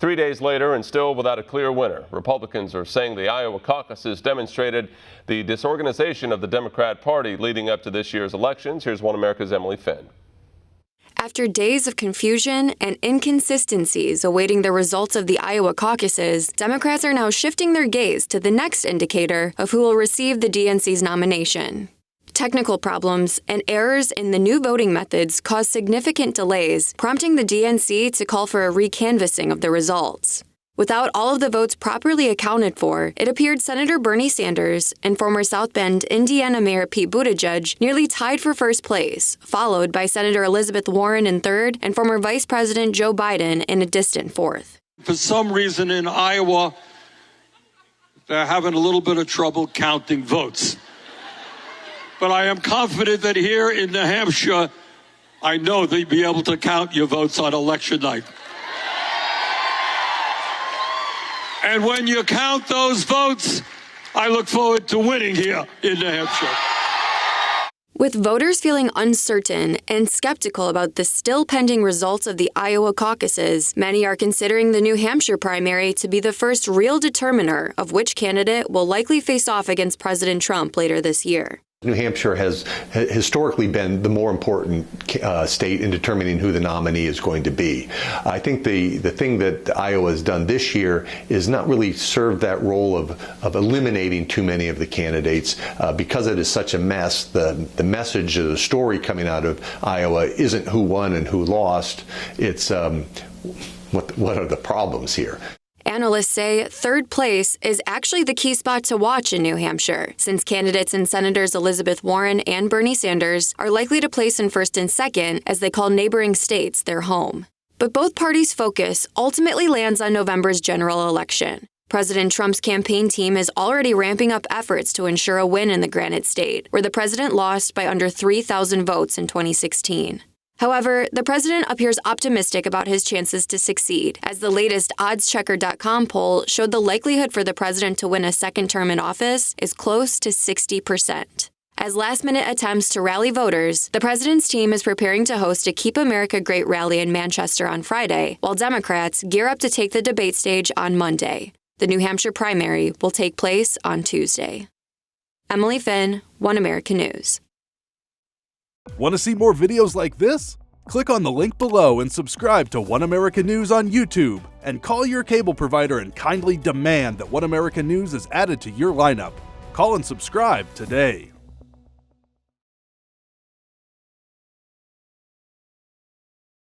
3 days later, and still without a clear winner, Republicans are saying the Iowa caucuses demonstrated the disorganization of the Democrat Party leading up to this year's elections. Here's One America's Emily Finn. After days of confusion and inconsistencies awaiting the results of the Iowa caucuses, Democrats are now shifting their gaze to the next indicator of who will receive the DNC's nomination. Technical problems and errors in the new voting methods caused significant delays, prompting the DNC to call for a recanvassing of the results. Without all of the votes properly accounted for, it appeared Senator Bernie Sanders and former South Bend, Indiana Mayor Pete Buttigieg nearly tied for first place, followed by Senator Elizabeth Warren in third and former Vice President Joe Biden in a distant fourth. For some reason in Iowa, they're having a little bit of trouble counting votes. But I am confident that here in New Hampshire, I know they'll be able to count your votes on election night. And when you count those votes, I look forward to winning here in New Hampshire. With voters feeling uncertain and skeptical about the still pending results of the Iowa caucuses, many are considering the New Hampshire primary to be the first real determiner of which candidate will likely face off against President Trump later this year. New Hampshire has historically been the more important state in determining who the nominee is going to be. I think the thing that Iowa has done this year is not really serve that role of eliminating too many of the candidates. Because it is such a mess, the message, the story coming out of Iowa isn't who won and who lost. It's what are the problems here. Analysts say third place is actually the key spot to watch in New Hampshire, since candidates and Senators Elizabeth Warren and Bernie Sanders are likely to place in first and second as they call neighboring states their home. But both parties' focus ultimately lands on November's general election. President Trump's campaign team is already ramping up efforts to ensure a win in the Granite State, where the president lost by under 3,000 votes in 2016. However, the president appears optimistic about his chances to succeed, as the latest oddschecker.com poll showed the likelihood for the president to win a second term in office is close to 60%. As last-minute attempts to rally voters, the president's team is preparing to host a Keep America Great rally in Manchester on Friday, while Democrats gear up to take the debate stage on Monday. The New Hampshire primary will take place on Tuesday. Emily Finn, One America News. Want to see more videos like this? Click on the link below and subscribe to One America News on YouTube, and call your cable provider and kindly demand that One America News is added to your lineup. Call and subscribe today.